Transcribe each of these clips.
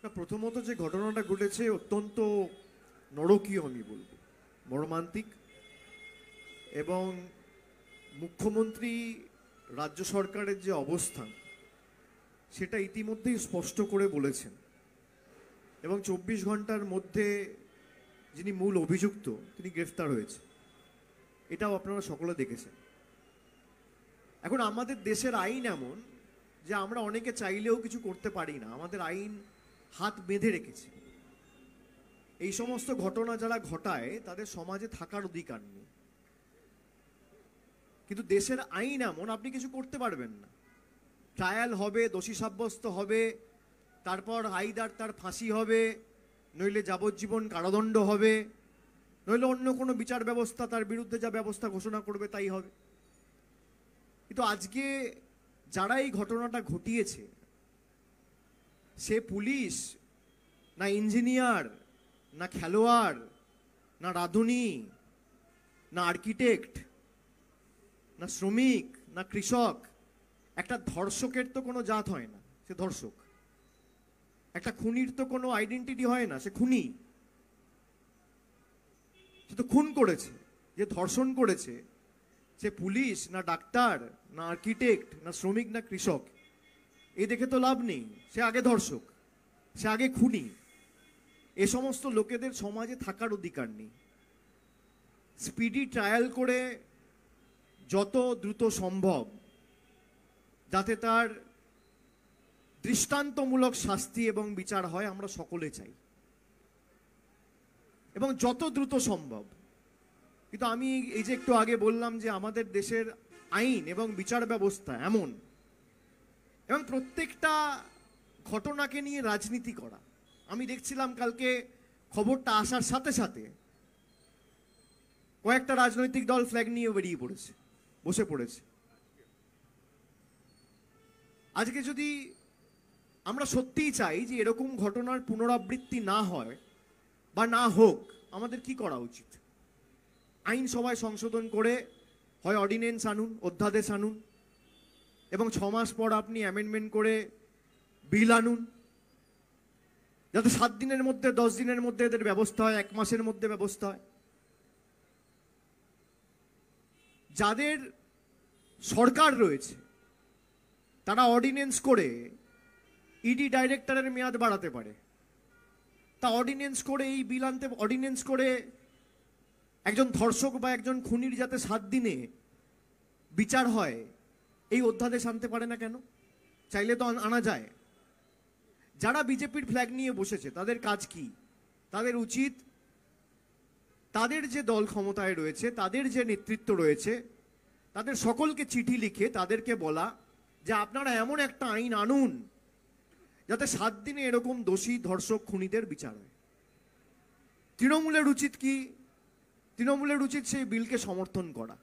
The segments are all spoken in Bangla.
না, প্রথমত যে ঘটনাটা ঘটেছে অত্যন্ত নরকীয় আমি বলবো, মর্মান্তিক। এবং মুখ্যমন্ত্রী, রাজ্য সরকারের যে অবস্থান সেটা ইতিমধ্যেই স্পষ্ট করে বলেছেন, এবং 24 ঘন্টার মধ্যে যিনি মূল অভিযুক্ত তিনি গ্রেফতার হয়েছে, এটাও আপনারা সকলে দেখেছেন। এখন আমাদের দেশের আইন এমন যে আমরা অনেকে চাইলেও কিছু করতে পারি না, আমাদের আইন হাত বেঁধে রেখেছে। এই সমস্ত ঘটনা যারা ঘটায় তাদের সমাজে থাকার অধিকার নেই, কিন্তু দেশের আইন এমন আপনি কিছু করতে পারবেন না। ট্রায়াল হবে, দোষী সাব্যস্ত হবে, তারপর আইদার তার ফাঁসি হবে, নইলে যাবজ্জীবন কারাদণ্ড হবে, নইলে অন্য কোনো বিচার ব্যবস্থা তার বিরুদ্ধে যা ব্যবস্থা ঘোষণা করবে তাই হবে। কিন্তু আজকে যারা এই ঘটনাটা ঘটিয়েছে, সে পুলিশ না ইঞ্জিনিয়ার, না খেলোয়াড়, না রাঁধুনি, না আর্কিটেক্ট, না শ্রমিক, না কৃষক। একটা ধর্ষকের তো কোনো জাত হয় না, সে ধর্ষক। একটা খুনির তো কোনো আইডেন্টিটি হয় না, সে খুনি। সে তো খুন করেছে। যে ধর্ষণ করেছে সে পুলিশ না ডাক্তার, না আর্কিটেক্ট, না শ্রমিক, না কৃষক। এই দেখে তো লাভ নেই, সে আগে ধর্ষক, সে আগে খুনি। এ সমস্ত লোকেদের সমাজে থাকার অধিকার নেই। স্পিডি ট্রায়াল করে যত দ্রুত সম্ভব যাতে তার দৃষ্টান্তমূলক শাস্তি এবং বিচার হয় আমরা সকলে চাই, এবং যত দ্রুত সম্ভব। কিন্তু আমি এই যে একটু আগে বললাম যে আমাদের দেশের আইন এবং বিচার ব্যবস্থা এমন, এবং প্রত্যেকটা ঘটনাকে নিয়ে রাজনীতি করা। আমি দেখছিলাম কালকে খবরটা আসার সাথে সাথে কয়েকটা রাজনৈতিক দল ফ্ল্যাগ নিয়ে বেরিয়ে পড়েছে, বসে পড়েছে। আজকে যদি আমরা সত্যিই চাই যে এরকম ঘটনার পুনরাবৃত্তি না হয় বা না হোক, আমাদের কি করা উচিত? আইন সভায় সংশোধন করে হয় অর্ডিন্যান্স আনুন, অধ্যাদেশ আনুন, এবং 6 মাস পর আপনি অ্যামেন্ডমেন্ট করে বিল আনুন, যাতে 7 দিনের মধ্যে, 10 দিনের মধ্যে এদের ব্যবস্থা হয়, 1 মাসের মধ্যে ব্যবস্থা হয়। যাদের সরকার রয়েছে তারা অর্ডিন্যান্স করে ইডি ডাইরেক্টরের মেয়াদ বাড়াতে পারে। তা অর্ডিন্যান্স করে এই বিল আনতে, অর্ডিন্যান্স করে একজন ধর্ষক বা একজন খুনির যাতে 7 দিনে বিচার হয় এই অধ্যাদেশ আনতে পারে না কেন? চাইলে তো আনা যায়। যারা বিজেপির ফ্ল্যাগ নিয়ে বসেছে তাদের কাজ কি? তাদের উচিত তাদের যে দল ক্ষমতায় রয়েছে, তাদের যে নেতৃত্ব রয়েছে, তাদের সকলকে চিঠি লিখে তাদেরকে বলা যে আপনারা এমন একটা আইন আনুন যাতে 7 দিনে এরকম দোষী ধর্ষক খুনিদের বিচার হয়। তৃণমূলের উচিত কি? তৃণমূলের উচিত সেই বিলকে সমর্থন করা।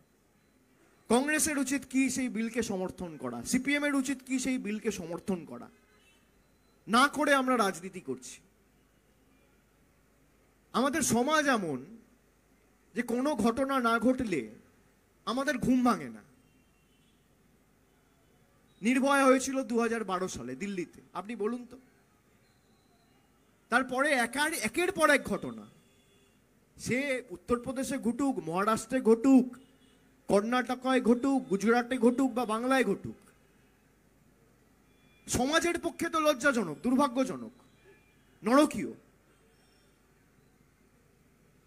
কংগ্রেসের উচিত কি? সেই বিলকে সমর্থন করা। সিপিএম এর উচিত কি? সেই বিলকে সমর্থন করা। না করে আমরা রাজনীতি করছি। আমাদের সমাজ এমন যে কোনো ঘটনা না ঘটলে আমাদের ঘুম ভাঙে না। নির্ভয়া হয়েছিল 2012 সালে দিল্লিতে, আপনি বলুন তো। তারপরে একের পর এক ঘটনা, সে উত্তরপ্রদেশে ঘটুক, মহারাষ্ট্রে ঘটুক, কর্ণাটকায় ঘটুক, গুজরাটে ঘটুক বা বাংলায় ঘটুক, সমাজের পক্ষে তো লজ্জাজনক, দুর্ভাগ্যজনক, নরকীয়।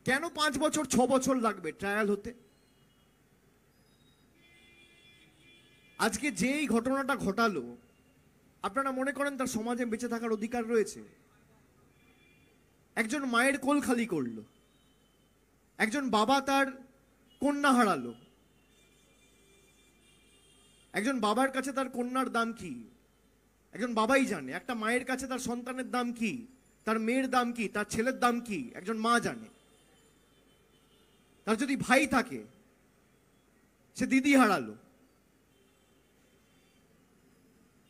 কেন 5 বছর 6 বছর লাগবে ট্রায়াল হতে? আজকে যেই ঘটনাটা ঘটালো, আপনারা মনে করেন তার সমাজে বেঁচে থাকার অধিকার রয়েছে? একজন মায়ের কোল খালি করলো, একজন বাবা তার কন্যা হারালো। একজন বাবার কাছে তার কন্যার দাম কি একজন বাবাই জানে। একটা মায়ের কাছে তার সন্তানের দাম কি, তার মেয়ের দাম কি, তার ছেলের দাম কি একজন মা জানে। তার যদি ভাই থাকে সে দিদি হারালো,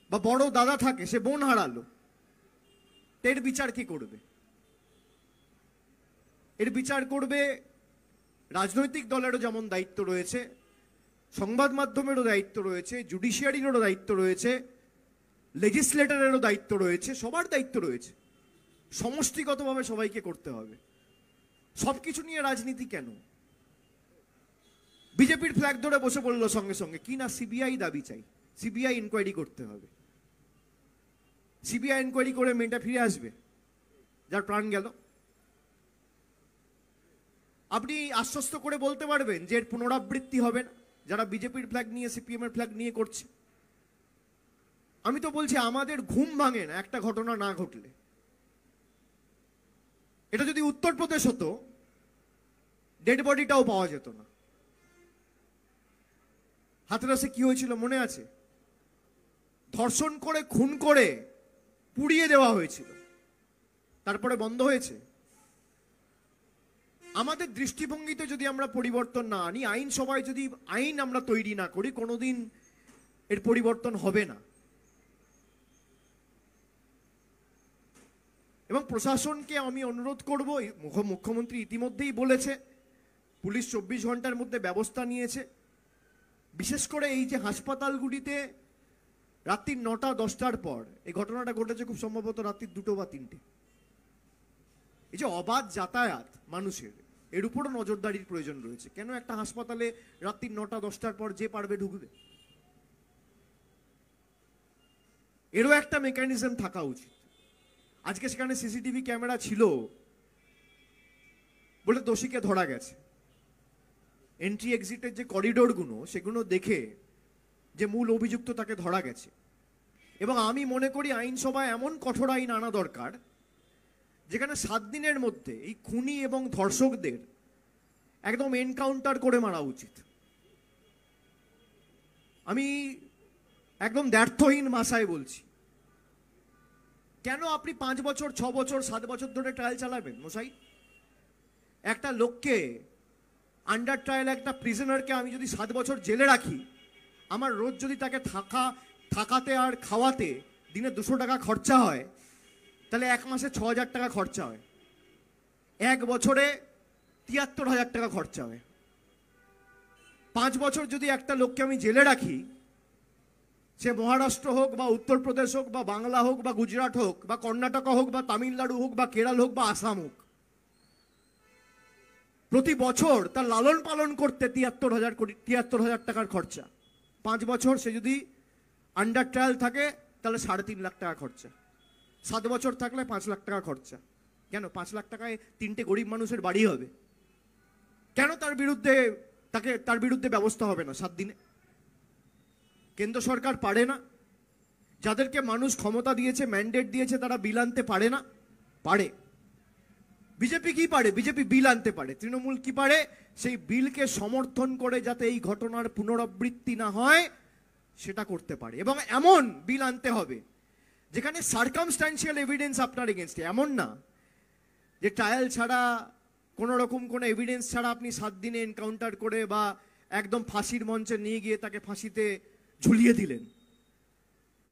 বা বড় দাদা থাকে সে বোন হারালো। এর বিচার কি করবে? এর বিচার করবে রাজনৈতিক দলেরও যেমন দায়িত্ব রয়েছে, সংবাদ মাধ্যমেরও দায়িত্ব রয়েছে, জুডিশিয়ারিরও দায়িত্ব রয়েছে, লেজিসলেটরেরও দায়িত্ব রয়েছে, সবার দায়িত্ব রয়েছে। সমষ্টিগতভাবে সবাইকে করতে হবে। সবকিছু নিয়ে রাজনীতি কেন? বিজেপির ফ্ল্যাগ ধরে বসে পড়লো সঙ্গে সঙ্গে, কি না সিবিআই দাবি চাই, সিবিআই ইনকোয়ারি করতে হবে। সিবিআই ইনকোয়ারি করে মেয়েটা ফিরে আসবে যার প্রাণ গেল? আপনি আশ্বস্ত করে বলতে পারবেন যে এর পুনরাবৃত্তি হবে না যারা বিজেপির ফ্ল্যাগ নিয়ে সিপিএম এর ফ্ল্যাগ নিয়ে করছে? আমি তো বলছি আমাদের ঘুম ভাঙে না একটা ঘটনা না ঘটলে। এটা যদি উত্তরপ্রদেশ হতো, ডেড বডিটাও পাওয়া যেত না। হাতরাসে কি হয়েছিল মনে আছে? ধর্ষণ করে খুন করে পুড়িয়ে দেওয়া হয়েছিল, তারপরে বন্ধ হয়েছে। আমাদের দৃষ্টিভঙ্গিতে যদি আমরা পরিবর্তন না আনি, আইনসভায় যদি আইন আমরা তৈরি না করি, কোনোদিন এর পরিবর্তন হবে না। এবং প্রশাসনকে আমি অনুরোধ করব, মুখ্যমন্ত্রী ইতিমধ্যেই বলেছে পুলিশ 24 ঘন্টার মধ্যে ব্যবস্থা নিয়েছে। বিশেষ করে এই যে হাসপাতালগুলিতে রাত্রি 9টা-10টার পর এই ঘটনাটা ঘটেছে, খুব সম্ভবত রাত্রি 2টো বা 3টে, এই যে অবাধ যাতায়াত মানুষের, এর উপরও নজরদারির প্রয়োজন রয়েছে। কেন একটা হাসপাতালে রাত্রি 9টা-10টার পর যে পারবে ঢুকবে? এরও একটা মেকানিজম থাকা উচিত। আজকে সেখানে সিসিটিভি ক্যামেরা ছিল বলে দোষীকে ধরা গেছে। এন্ট্রি এক্সিটের যে করিডোরগুলো, সেগুলো দেখে যে মূল অভিযুক্ত তাকে ধরা গেছে। এবং আমি মনে করি আইনসভায় এমন কঠোর আইন আনা দরকার যেখানে 7 দিনের মধ্যে এই খুনি এবং ধর্ষকদের একদম এনকাউন্টার করে মারা উচিত। আমি একদম দ্ব্যর্থহীন ভাষায় বলছি, কেন আপনি 5 বছর 6 বছর 7 বছর ধরে ট্রায়াল চালাবেন মশাই? একটা লোককে আন্ডার ট্রায়াল, একটা প্রিজনারকে আমি যদি 7 বছর জেলে রাখি, আমার রোজ যদি তাকে থাকাতে আর খাওয়াতে দিনে 200 টাকা খরচা হয়, তাহলে 1 মাসে 6000 টাকা খরচা হয়, 1 বছরে 73,000 টাকা খরচা হয়। 5 বছর যদি একটা লোককে আমি জেলে রাখি, সে মহারাষ্ট্র হোক বা উত্তরপ্রদেশ হোক বা বাংলা হোক বা গুজরাট হোক বা কর্ণাটকা হোক বা তামিলনাড়ু হোক বা কেরল হোক বা আসাম হোক, প্রতি বছর তার লালন পালন করতে 73,000 টাকার খরচা। 5 বছর সে যদি আন্ডার ট্রায়াল থাকে তাহলে 3.5 লাখ টাকা খরচা। 7 বছর থাকলে 5 লাখ টাকা খরচা। কেন 5 লাখ টাকায় 3টে গরিব মানুষের বাড়ি হবে? কেন তার বিরুদ্ধে ব্যবস্থা হবে না 7 দিনে? কেন্দ্র সরকার পারে না? যাদেরকে মানুষ ক্ষমতা দিয়েছে, ম্যান্ডেট দিয়েছে, তারা বিল আনতে পারে না? পারে। বিজেপি কি পারে? বিজেপি বিল আনতে পারে। তৃণমূল কি পারে? সেই বিলকে সমর্থন করে যাতে এই ঘটনার পুনরাবৃত্তি না হয় সেটা করতে পারে। এবং এমন বিল আনতে হবে যেখানে সার্কামস্ট্যান্সিয়াল এভিডেন্স আপনার এগেনস্টে, এমন না যে ট্রায়াল ছাড়া কোনো রকম কোনো এভিডেন্স ছাড়া আপনি 7 দিনে এনকাউন্টার করে বা একদম ফাঁসির মঞ্চে নিয়ে গিয়ে তাকে ফাঁসিতে ঝুলিয়ে দিলেন।